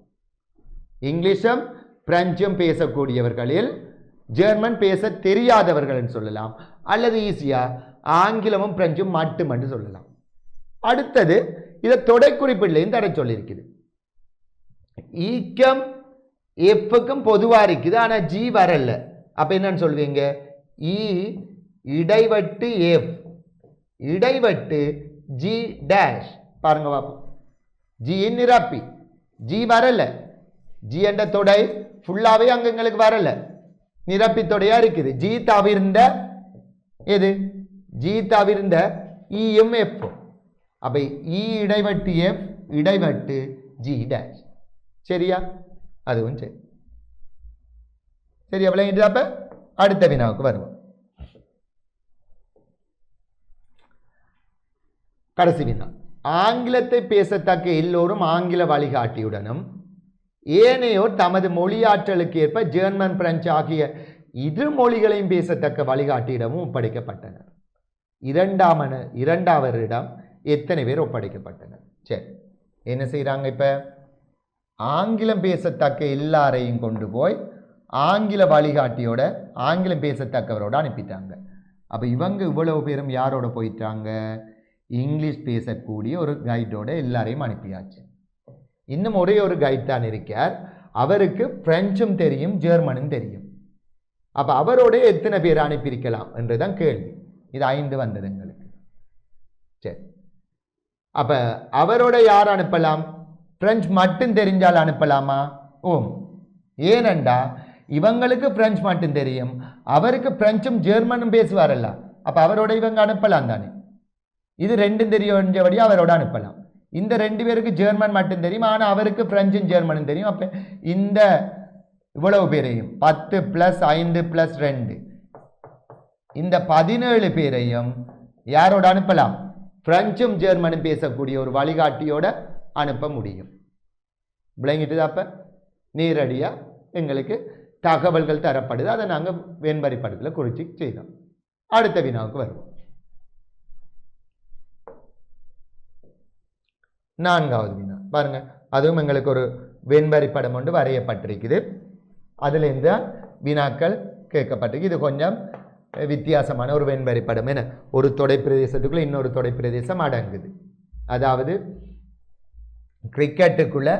இங்கிலீஷும் பிரெஞ்சும் பேசக்கூடியவர்களில் ஜெர்மன் பேச தெரியாதவர்கள் என்று சொல்லலாம். அல்லது ஈஸியா ஆங்கிலமும் பிரெஞ்சும் மட்டும் என்று சொல்லலாம். அடுத்தது இதை தொடை குறிப்பிடலையும் தர சொல்லியிருக்குது. ஈக்கம் எஃப்க்கும் பொதுவா இருக்குது, ஆனா ஜி வரல. அப்ப என்னன்னு சொல்வீங்க? இ இடைவட்டு எஃப் இடைவட்டு ஜி டேஷ். பாருங்க பாப்போம். ஜி நிரப்பி ஜி வரல. ஜி என்ற தொடை ஃபுல்லாவே அங்கங்களுக்கு வரல, நிரப்பி தொடையா இருக்குது. ஜி தவிர்ந்த எது? ஜி தவிர்ந்த இயும் எஃப். அப்ப இ இடைவட்டு எஃப் இடைவட்டு ஜி டேஷ். சரியா? அதுவும் சரி. சரி, அவ்வளவு. அப்ப அடுத்த வினாவுக்கு வருவோம். கடைசி வினா. ஆங்கிலத்தை பேசத்தக்க எல்லோரும் ஆங்கில வழிகாட்டியுடனும் ஏனையோர் தமது மொழியாற்றலுக்கு ஏற்ப ஜெர்மன் பிரெஞ்சு ஆகிய இரு மொழிகளையும் பேசத்தக்க வழிகாட்டியிடமும் ஒப்படைக்கப்பட்டனர். இரண்டாவரிடம் எத்தனை பேர் ஒப்படைக்கப்பட்டனர்? சரி, என்ன செய்யறாங்க? இப்ப ஆங்கிலம் பேசத்தக்க எல்லாரையும் கொண்டு போய் ஆங்கில வழிகாட்டியோட, ஆங்கிலம் பேசத்தக்கவரோட அனுப்பிட்டாங்க. அப்ப இவங்க இவ்வளவு பேரும் யாரோட போயிட்டாங்க? இங்கிலீஷ் பேசக்கூடிய ஒரு கைடோட எல்லாரையும் அனுப்பியாச்சு. இன்னும் ஒரே ஒரு கைட் தான் இருக்கார். அவருக்கு பிரெஞ்சும் தெரியும், ஜெர்மனும் தெரியும். அப்ப அவரோட எத்தனை பேர் அனுப்பியிருக்கலாம் என்றுதான் கேள்வி. இது 5 வந்தது எங்களுக்கு. சரி, அப்ப அவரோட யார் அனுப்பலாம்? பிரெஞ்சு மட்டும் தெரிஞ்சால் அனுப்பலாமா? ஓம். ஏனண்டா இவங்களுக்கு பிரெஞ்சு மட்டும் தெரியும், அவருக்கு பிரெஞ்சும் ஜெர்மனும் பேசுவாரல்ல. அப்ப அவரோட இவங்க அனுப்பலாம் தானே. இது 2 தெரிஞ்சபடி அவரோட அனுப்பலாம். இந்த 2 பேருக்கு ஜெர்மன் மட்டும் தெரியும், ஆனா அவருக்கு பிரெஞ்சும் ஜெர்மனும் தெரியும். அப்ப இந்த இவ்வளவு பேரையும் 10 + 5 + 2 இந்த 17 பேரையும் யாரோட அனுப்பலாம்? பிரெஞ்சும் ஜெர்மனும் பேசக்கூடிய ஒரு வழிகாட்டியோட அனுப்ப முடியும். விளங்கிட்டு அப்ப நேரடியாக எங்களுக்கு தகவல்கள் தரப்படுது. அதை நாங்கள் வெண்பரி படத்தில் குறித்து செய்தோம். அடுத்த வினாவுக்கு வருவோம். 4வது வினா பாருங்க. அதுவும் எங்களுக்கு ஒரு வெண்பரி படம் ஒன்று வரையப்பட்டிருக்குது. அதுலேருந்து வினாக்கள் கேட்கப்பட்டிருக்கு. இது கொஞ்சம் வித்தியாசமான ஒரு வெண்பரி படம். என ஒரு தொடை பிரதேசத்துக்குள்ள இன்னொரு தொடை பிரதேசம் அடங்குது. அதாவது கிரிக்கெட்டுக்குள்ள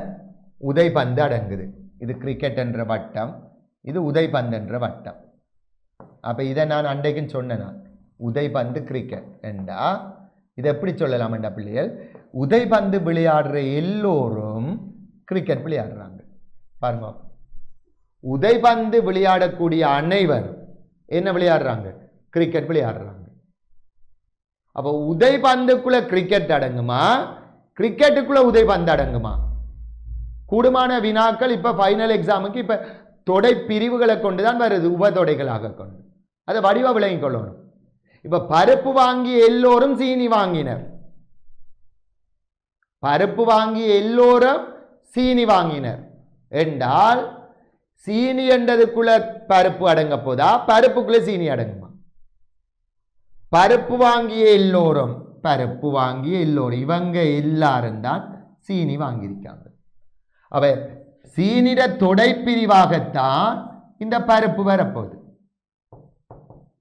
உதைபந்து அடங்குது. இது கிரிக்கெட் என்ற வட்டம், இது உதைபந்து என்ற வட்டம். அப்போ இதை நான் அன்றைக்குன்னு சொன்னேன். நான் உதைபந்து கிரிக்கெட் என்றா இதை எப்படி சொல்லலாம் என்ற பிள்ளைகள், உதைபந்து விளையாடுற எல்லோரும் கிரிக்கெட் விளையாடுறாங்க. பாருங்க, உதைபந்து விளையாடக்கூடிய அனைவரும் என்ன விளையாடுறாங்க? கிரிக்கெட் விளையாடுறாங்க. அப்போ உதைபந்துக்குள்ள கிரிக்கெட் அடங்குமா, கிரிக்கெட்டுக்குள்ள உதைபந்து அடங்குமா? கூடுமான வினாக்கள் இப்ப ஃபைனல் எக்ஸாமுக்கு இப்ப தொடை பிரிவுகளை கொண்டுதான் வருது, உபதொடைகளாக கொண்டு. அதை வடிவா விளங்கிக் கொள்ளணும். இப்ப பருப்பு வாங்கி எல்லோரும் சீனி வாங்கினர், பருப்பு வாங்கி எல்லோரும் சீனி வாங்கினர் என்றால் சீனி என்றதுக்குள்ள பருப்பு அடங்க போதா, பருப்புக்குள்ள சீனி அடங்குமா? பருப்பு வாங்கிய எல்லோரும், பருப்பு வாங்கிய எல்லோரும், இவங்க எல்லாரும் தான் சீனி வாங்கியிருக்காங்க. அவ சீனிட தொடை பிரிவாகத்தான் இந்த பருப்பு வரப்போகுது.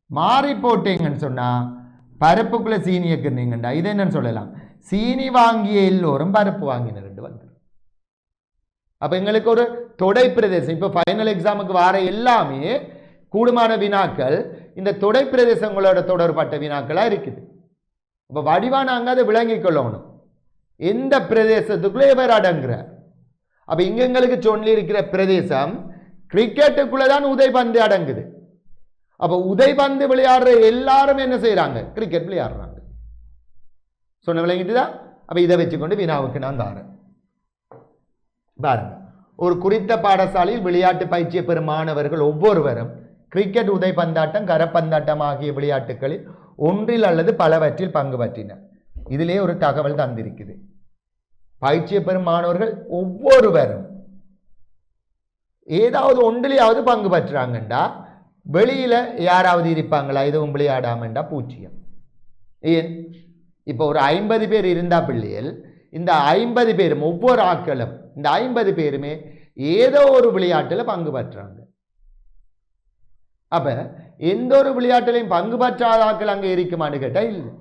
மாறி போட்டீங்கன்னு சொன்னா பருப்புக்குள்ள சீனி இருக்கிறீங்கண்டா இது என்னன்னு சொல்லலாம், சீனி வாங்கிய எல்லோரும் பருப்பு வாங்கின ரெண்டு வந்து. அப்ப எங்களுக்கு ஒரு தொடை பிரதேசம், இப்ப ஃபைனல் எக்ஸாமுக்கு வர எல்லாமே கூடுமான வினாக்கள் இந்த தொடை பிரதேசங்களோட தொடர்பட்ட வினாக்களா இருக்குது. அப்ப வடிவா நாங்க அதை விளங்கிக் கொள்ளணும், எந்த பிரதேசத்துக்குள்ள இவர் அடங்குறார். அப்ப இங்க எங்களுக்கு சொல்லி இருக்கிற பிரதேசம் கிரிக்கெட்டுக்குள்ளதான் உதைபந்து அடங்குது. அப்ப உதைபந்து விளையாடுற எல்லாரும் என்ன செய்யறாங்க? கிரிக்கெட் விளையாடுறாங்க. சொன்ன விளங்கிட்டுதான். அப்ப இதை வச்சுக்கொண்டு வினாவுக்கு நான் தாரேன். பாருங்க, ஒரு குறித்த பாடசாலையில் விளையாட்டு பயிற்சியை பெறும் மாணவர்கள் ஒவ்வொருவரும் கிரிக்கெட், உதைபந்தாட்டம், கரப்பந்தாட்டம் ஆகிய விளையாட்டுகளில் ஒன்றில் அல்லது பலவற்றில் பங்கு பற்றினர். இதிலே ஒரு தகவல் தந்திருக்குது. பயிற்சியை பெறும் மாணவர்கள் ஒவ்வொருவரும் ஏதாவது ஒன்றிலேயாவது பங்கு பற்றுறாங்கண்டா வெளியில யாராவது இருப்பாங்களா எதுவும் விளையாடாமண்டா பூச்சியம். ஏன்? இப்போ ஒரு 50 பேர் இருந்தா பிள்ளைகள், இந்த 50 பேரும் ஒவ்வொரு ஆட்களும் இந்த 50 பேருமே ஏதோ ஒரு விளையாட்டுல பங்கு பற்றுறாங்க. அப்ப எந்த ஒரு விளையாட்டுலையும் பங்கு பற்றாத ஆட்கள் அங்க இருக்குமான்னு கேட்டா இல்லை.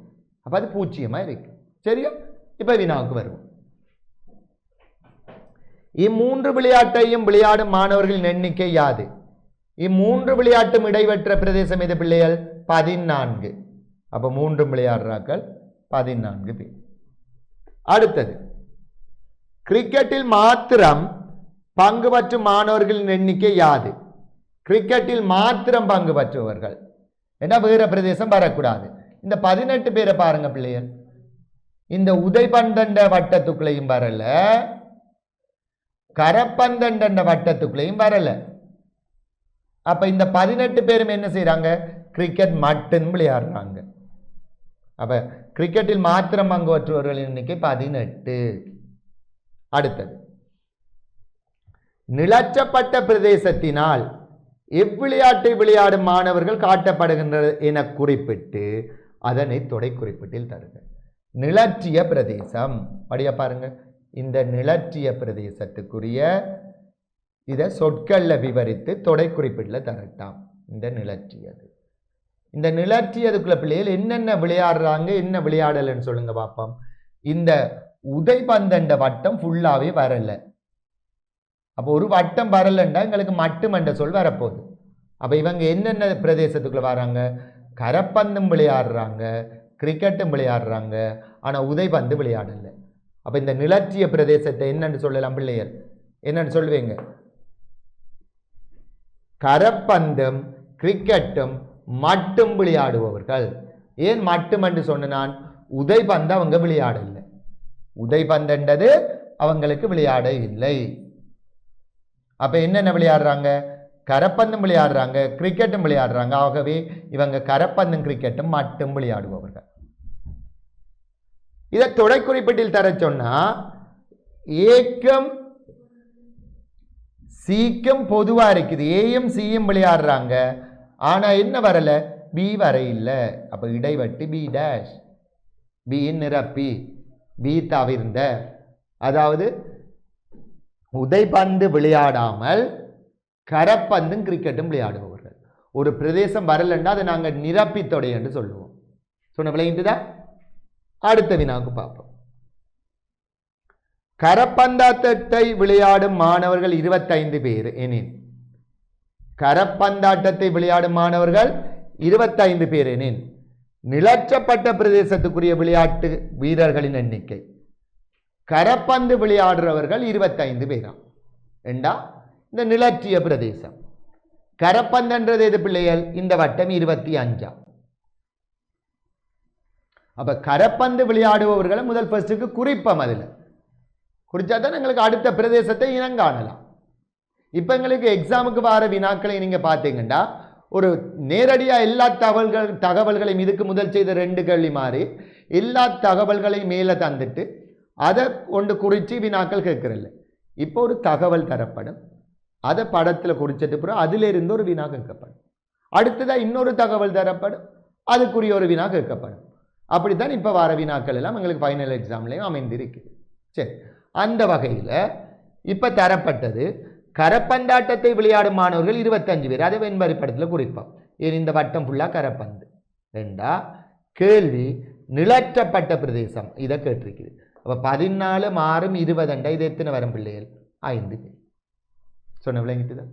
அப்ப அது பூச்சியமா இருக்கு. சரியா? இப்ப வினாவுக்கு வருவோம். இம்மூன்று விளையாட்டையும் விளையாடும் மாணவர்களின் எண்ணிக்கை யாது? இம்மூன்று விளையாட்டும் இடைவெற்ற பிரதேசம் எது பிள்ளைகள்? 14. அப்ப மூன்றும் விளையாடுறாக்கள் 14 பேர். அடுத்தது, கிரிக்கெட்டில் மாத்திரம் பங்கு பற்றும் மாணவர்களின் எண்ணிக்கை யாது? கிரிக்கெட்டில் மாத்திரம் பங்கு பற்றுபவர்கள் ஏன்னா வேற பிரதேசம் வரக்கூடாது. இந்த 18 பேரை பாருங்க பிள்ளைகள், இந்த உதைபந்தண்ட வட்டத்துக்குள்ளையும் வரல, கரப்பந்தண்ட வட்டத்துக்குள்ளையும் வரல. அப்ப இந்த 18 பேரும் என்ன செய்யறாங்க? கிரிக்கெட் மட்டும் விளையாடுறாங்க. அப்ப கிரிக்கெட்டில் மாத்திரம் பங்கு பற்றுபவர்களின் எண்ணிக்கை 18. அடுத்தது, நிலச்சப்பட்ட பிரதேசத்தினால் எவ்விளையாட்டை விளையாடும் மாணவர்கள் காட்டப்படுகின்றது என குறிப்பிட்டு அதனை தொடை குறிப்பிட்டில் தருக. நிலற்றிய பிரதேசம் படிய பாருங்க. இந்த நிலற்றிய பிரதேசத்துக்குரிய இதை சொற்கள்ல விவரித்து தொடை குறிப்பிட்டில் தரட்டாம். இந்த நிலற்றியது, இந்த நிலற்றியதுக்குள்ள பிள்ளைகள் என்னென்ன விளையாடுறாங்க என்ன விளையாடலன்னு சொல்லுங்க பாப்போம். இந்த உதைபந்தண்ட வட்டம் ஃபுல்லாவே வரல. அப்போ ஒரு வட்டம் வரலண்டா எங்களுக்கு மட்டுமண்ட சொல் வரப்போகுது. அப்ப இவங்க என்னென்ன பிரதேசத்துக்குள்ள வராங்க? கரப்பந்தும் விளையாடுறாங்க, கிரிக்கெட்டும் விளையாடுறாங்க, ஆனா உதைபந்து விளையாடல. அப்ப இந்த நிலற்றிய பிரதேசத்தை என்னன்னு சொல்லலாம் பிள்ளைகள்? என்னன்னு சொல்லுவீங்க? கரப்பந்தும் கிரிக்கெட்டும் மட்டும் விளையாடுபவர்கள். ஏன் மட்டும் என்று சொன்ன நான்? உதைபந்து அவங்க விளையாடல, உதைபந்தது அவங்களுக்கு விளையாட இல்லை. அப்ப என்னென்ன விளையாடுறாங்க? கரப்பந்தும் விளையாடுறாங்க, கிரிக்கெட்டும் விளையாடுறாங்க. ஆகவே இவங்க கரப்பந்தும் கிரிக்கெட்டும் மட்டும் விளையாடுபவர்கள். இதை தொடை குறிப்பிட்டில் தர சொன்னா ஏக்கம் சிக்கும் பொதுவா இருக்குது, ஏயும் சியும் விளையாடுறாங்க. ஆனா என்ன வரல, பி வர இல்லை. அப்ப இடைவெட்டி பி டேஷ், பி நிரப்பி, பி தவிர்ந்த. அதாவது உதைப்பந்து விளையாடாமல் கரப்பந்தும் கிரிக்கெட்டும் விளையாடுபவர்கள். ஒரு பிரதேசம் வரலன்னா அதை நாங்கள் நிரப்பி தொடை என்று சொல்லுவோம். சொன்ன விளையாட்டுதா? அடுத்த வினாவுக்கு பார்ப்போம். கரப்பந்தாட்டத்தை விளையாடும் மாணவர்கள் 25 பேர் எனின், கரப்பந்தாட்டத்தை விளையாடும் மாணவர்கள் 25 பேர் எனின் நிலற்றப்பட்ட பிரதேசத்துக்குரிய விளையாட்டு வீரர்களின் எண்ணிக்கை, கரப்பந்து விளையாடுறவர்கள் 25 பேரா என்றா இந்த நிலற்றிய பிரதேசம். கரப்பந்துன்றது எது பிள்ளைகள்? இந்த வட்டம் 25. அப்ப கரப்பந்து விளையாடுபவர்களை முதல் ஃபர்ஸ்டுக்கு குறிப்போம். அதில் குறிச்சாதான் எங்களுக்கு அடுத்த பிரதேசத்தை இனங்காணலாம். இப்போ எங்களுக்கு எக்ஸாமுக்கு வர வினாக்களை நீங்க பார்த்தீங்கன்னா ஒரு நேரடியாக எல்லா தகவல்களையும் இதுக்கு முதல் செய்த 2 கேள்வி மாதிரி எல்லா தகவல்களையும் மேலே தந்துட்டு அதை கொண்டு குறித்து வினாக்கள் கேட்கறதில்ல. இப்போ ஒரு தகவல் தரப்படும், அதை படத்தில் குறிச்சிட்டு பிறகு அதிலிருந்து ஒரு வினா கேட்கப்படும். அடுத்ததாக இன்னொரு தகவல் தரப்படும், அதுக்குரிய ஒரு வினா கேட்கப்படும். அப்படித்தான் இப்போ வர வினாக்கள் எல்லாம் எங்களுக்கு ஃபைனல் எக்ஸாம்லையும் அமைந்திருக்குது. சரி, அந்த வகையில் இப்போ தரப்பட்டது கரப்பந்தாட்டத்தை விளையாடும் மாணவர்கள் 25 பேர். அதை வெண்பரி படத்தில் குறிப்போம். ஏன் இந்த வட்டம் ஃபுல்லாக கரப்பந்து. ரெண்டா கேள்வி நிலற்றப்பட்ட பிரதேசம், இதை கேட்டிருக்குது. அப்போ 14 மாறும் 20 இது எத்தனை வரும் பிள்ளைகள்? 5 பேர். சொன்ன விளங்கிட்டு.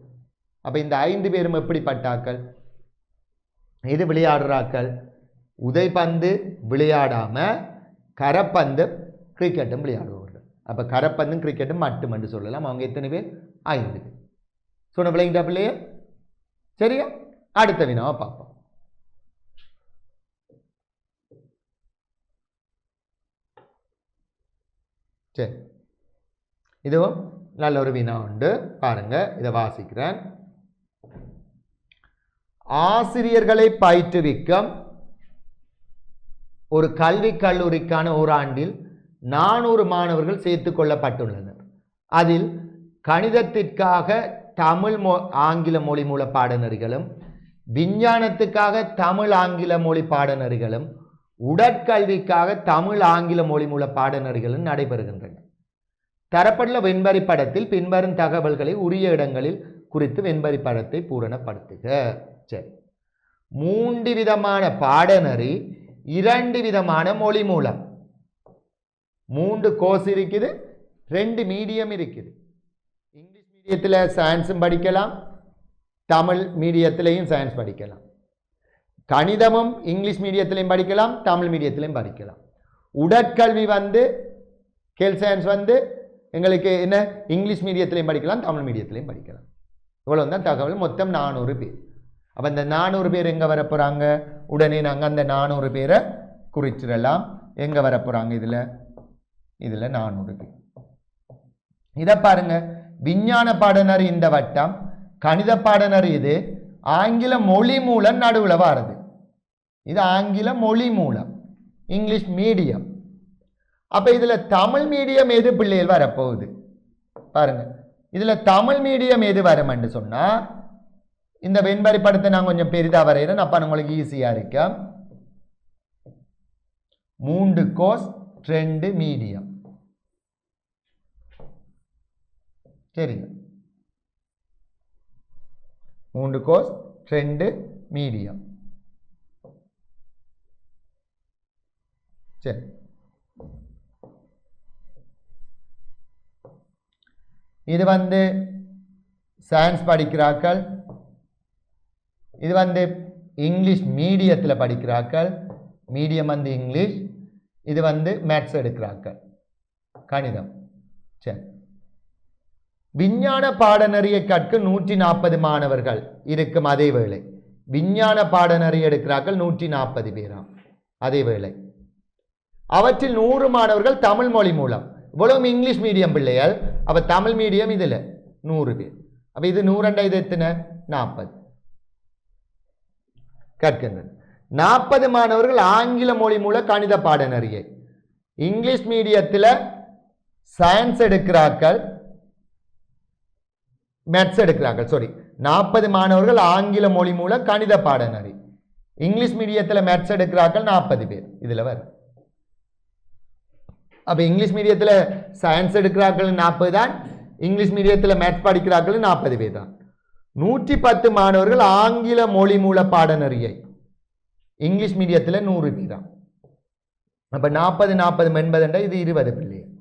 அப்போ இந்த 5 பேரும் எப்படிப்பட்டாக்கள்? இது விளையாடுறாக்கள் உதைப்பந்து விளையாடாம கரப்பந்து கிரிக்கெட்டும் விளையாடுவார்கள். அப்போ கரப்பந்தும் கிரிக்கெட்டும் மட்டும் சொல்லலாம். அவங்க எத்தனை பேர்? 5 பேர். சொன்ன விளங்கிட்டா பிள்ளைய? சரியா? அடுத்த வினாவை பார்ப்போம். சரி, இதுவும் நல்ல ஒரு வினா உண்டு, பாருங்க. இதை வாசிக்கிறேன். ஆசிரியர்களை பயிற்றுவிக்கும் ஒரு கல்வி கல்லூரிக்கான ஓராண்டில் 400 மாணவர்கள் சேர்த்துக் கொள்ளப்பட்டுள்ளனர். அதில் கணிதத்திற்காக தமிழ் ஆங்கில மொழி மூல பாடநெறிகளும், விஞ்ஞானத்துக்காக தமிழ் ஆங்கில மொழி பாடநெறிகளும், உடற்கல்விக்காக தமிழ் ஆங்கில மொழி மூல பாடநெறிகளும் நடைபெறுகின்றன. தரப்பட்டுள்ள வெண்பரி படத்தில் பின்வரும் தகவல்களை உரிய இடங்களில் குறித்து வெண்பரி படத்தை பூரணப்படுத்துக. சரி, 3 விதமான பாடநெறி, 2 விதமான மொழி மூலம், 3 கோர்ஸ் இருக்குது, 2 மீடியம் இருக்குது. இங்கிலீஷ் மீடியத்தில் சயின்ஸும் படிக்கலாம், தமிழ் மீடியத்திலையும் சயின்ஸ் படிக்கலாம். கணிதமும் இங்கிலீஷ் மீடியத்திலையும் படிக்கலாம், தமிழ் மீடியத்திலையும் படிக்கலாம். உடற்கல்வி கேல் சயின்ஸ் எங்களுக்கு என்ன இங்கிலீஷ் மீடியத்திலையும் படிக்கலாம், தமிழ் மீடியத்திலையும் படிக்கலாம். இவ்வளவு தான் தகவல். மொத்தம் 400 பேர். அப்போ இந்த 400 பேர் எங்கே வரப்போகிறாங்க? உடனே நாங்கள் அந்த 400 பேரை குறிச்சிடலாம். எங்கே வரப்போகிறாங்க? இதில் 400 பேர். இதை பாருங்க, விஞ்ஞான பாடநெறி இந்த வட்டம், கணித பாடநெறி இது, ஆங்கில மொழி மூலம் நடுவில் வாருது. இது ஆங்கில மொழி மூலம், இங்கிலீஷ் மீடியம். அப்போ இதில் தமிழ் மீடியம் எது பிள்ளைகள் வரப்போகுது? பாருங்க, இதில் தமிழ் மீடியம் எது வரும்னு சொன்னால், இந்த வெண்பரி படத்தை நான் கொஞ்சம் பெரிதாக வரைகிறேன், அப்போ உங்களுக்கு ஈஸியாக இருக்கும். 3 கோர்ஸ் 2 மீடியம். சரிங்க, 3 கோர்ஸ் 2 மீடியம். சரி, இது சயின்ஸ் படிக்கிறார்கள், இது இங்கிலீஷ் மீடியத்தில் படிக்கிறார்கள், மீடியம் இங்கிலீஷ், இது மேத்ஸ் எடுக்கிறார்கள், கணிதம். சரி, விஞ்ஞான பாடநெறியை கற்க 140 மாணவர்கள் இருக்கும். அதே வேளை விஞ்ஞான பாடநெறி எடுக்கிறார்கள் 140 பேராம். அதே வேளை அவற்றில் 100 மாணவர்கள் தமிழ் மொழி மூலம். இவ்வளவு இங்கிலீஷ் மீடியம் பிள்ளைகள். அப்ப தமிழ் மீடியம் இதில் 100 பேர். அப்ப இது 100 இது எத்தனை? 40 கற்கின்றனர். 40 மாணவர்கள் ஆங்கில மொழி மூல கணித பாடநெறியை, இங்கிலீஷ் மீடியத்தில் சயின்ஸ் எடுக்கிறார்கள், மேத்ஸ் எடுக்கிறார்கள். 40 மாணவர்கள் ஆங்கில மொழி மூலம் கணித பாடநெறி. இங்கிலீஷ் மீடியத்தில் மேத்ஸ் எடுக்கிறார்கள் 40 பேர். இதில் வர அப்போ இங்கிலீஷ் மீடியத்தில் சயின்ஸ் எடுக்கிறார்கள் 40 தான், இங்கிலீஷ் மீடியத்தில் மேத்ஸ் படிக்கிறார்கள் 40 பேர் தான். 110 மாணவர்கள் ஆங்கில மொழி மூல பாடநெறியை இங்கிலீஷ் மீடியத்தில் 100 பேர் தான். அப்போ 40 80 இது 20 பிள்ளைகள்.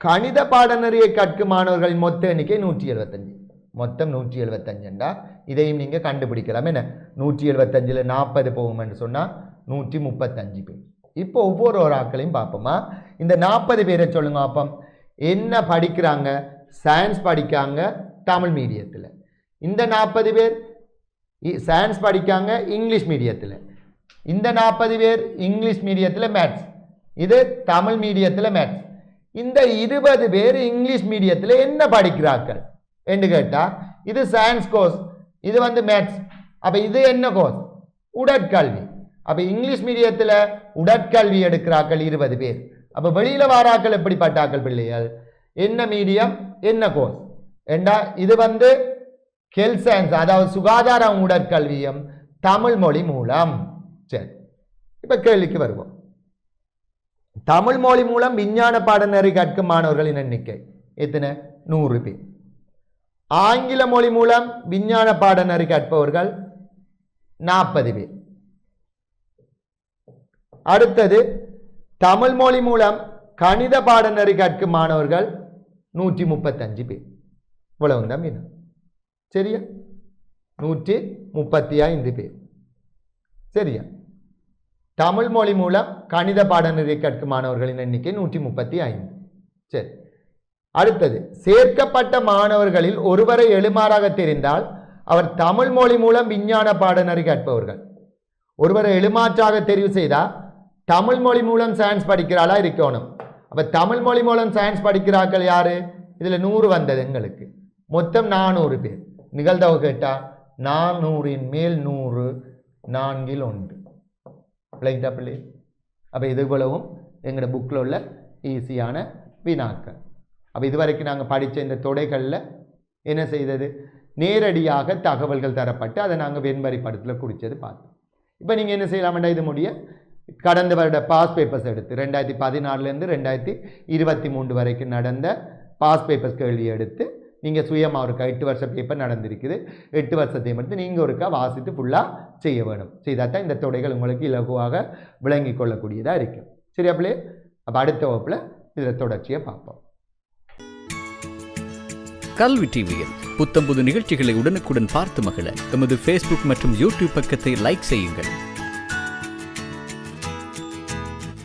கணித பாடநெறியை கற்கும் மாணவர்களின் மொத்த எண்ணிக்கை 175. மொத்தம் 175 இதையும் நீங்க கண்டுபிடிக்கலாம். என்ன 175ல் 40 போகும் என்று சொன்னா 135 பேர். இப்போ ஒவ்வொரு ஆட்களையும் பார்ப்போமா. இந்த 40 பேரை சொல்லுங்க அப்பம். என்ன படிக்கிறாங்க? சயின்ஸ் படிக்காங்க தமிழ் மீடியத்தில். இந்த 40 பேர் சயின்ஸ் படிக்காங்க இங்கிலீஷ் மீடியத்தில். இந்த 40 பேர் இங்கிலீஷ் மீடியத்தில் மேத்ஸ், இது தமிழ் மீடியத்தில் மேத்ஸ். இந்த 20 பேர் இங்கிலீஷ் மீடியத்தில் என்ன படிக்கிறார்கள் என்று கேட்டால் இது சயின்ஸ் கோர்ஸ், இது மேத்ஸ். அப்போ இது என்ன கோர்ஸ்? உடற்கல்வி. அப்போ இங்கிலீஷ் மீடியத்தில் உடற்கல்வி எடுக்கிறார்கள் 20 பேர். அப்போ வெளியில் வாராக்கள் எப்படிப்பட்டாக்கள் பிள்ளைகள்? என்ன மீடியம் என்ன கோர்ஸ் என்றா இது ஹெல்த் சயின்ஸ், அதாவது சுகாதாரம் உடற்கல்வியும் தமிழ் மொழி மூலம். சரி, இப்போ கேள்விக்கு வருவோம். தமிழ் மொழி மூலம் விஞ்ஞான பாடநெறி கற்கும் மாணவர்களின் எண்ணிக்கை எத்தனை? 100 பேர். ஆங்கில மொழி மூலம் விஞ்ஞான பாடநெறி கற்பவர்கள் 40 பேர். அடுத்தது தமிழ் மொழி மூலம் கணித பாடநெறி கற்கும் மாணவர்கள் 135 பேர். இவ்வளவு தான் மீன். சரியா? 135 பேர். சரியா? தமிழ் மொழி மூலம் கணித பாடநெறி கற்கும் மாணவர்களின் எண்ணிக்கை 135. சரி, அடுத்தது சேர்க்கப்பட்ட மாணவர்களில் ஒருவரை எழுமாறாக தெரிந்தால் அவர் தமிழ் மொழி மூலம் விஞ்ஞான பாடநெறி கற்பவர்கள். ஒருவரை எழுமாற்றாக தெரிவு செய்தால் தமிழ் மொழி மூலம் சயின்ஸ் படிக்கிறாளா இருக்கணும். அப்ப தமிழ் மொழி மூலம் சயின்ஸ் படிக்கிறார்கள் யாரு? இதுல 100 வந்தது எங்களுக்கு. மொத்தம் 400 பேர். நிகழ்தகவு கேட்டா 400 மேல் 100 4 1. பிள்ளை அப்போ இது போலவும் எங்களோட புக்கில் உள்ள ஈஸியான வினாக்கள். அப்போ இதுவரைக்கும் நாங்கள் படித்த இந்த தொடைகளில் என்ன செய்தது? நேரடியாக தகவல்கள் தரப்பட்டு அதை நாங்கள் வெண்மறி படத்தில் குறித்தது பார்த்தோம். இப்போ நீங்கள் என்ன செய்யலாம்டா, இது முடிய கடந்த வருட பாஸ் பேப்பர்ஸ் எடுத்து 2014லேருந்து 2023 வரைக்கும் நடந்த பாஸ் பேப்பர்ஸ் கேள்வி எடுத்து நீங்கள் சுயமாக ஒரு 8 வருஷ பேப்பர் நடந்திருக்குது. 8 வருஷத்தையும் எடுத்து நீங்கள் ஒருக்கா வாசித்து ஃபுல்லாக செய்ய வேணும். செய்தால் தான் இந்த தொடைகள் உங்களுக்கு இலகுவாக விளங்கி கொள்ளக்கூடியதாக இருக்கும். சரி அப்படியே? அப்போ அடுத்த வகுப்பில் இதில் தொடர்ச்சியை பார்ப்போம். கல்வி டிவியில் புத்தம்புது நிகழ்ச்சிகளை உடனுக்குடன் பார்த்து மகிழ எமது ஃபேஸ்புக் மற்றும் யூடியூப் பக்கத்தை லைக் செய்யுங்கள்.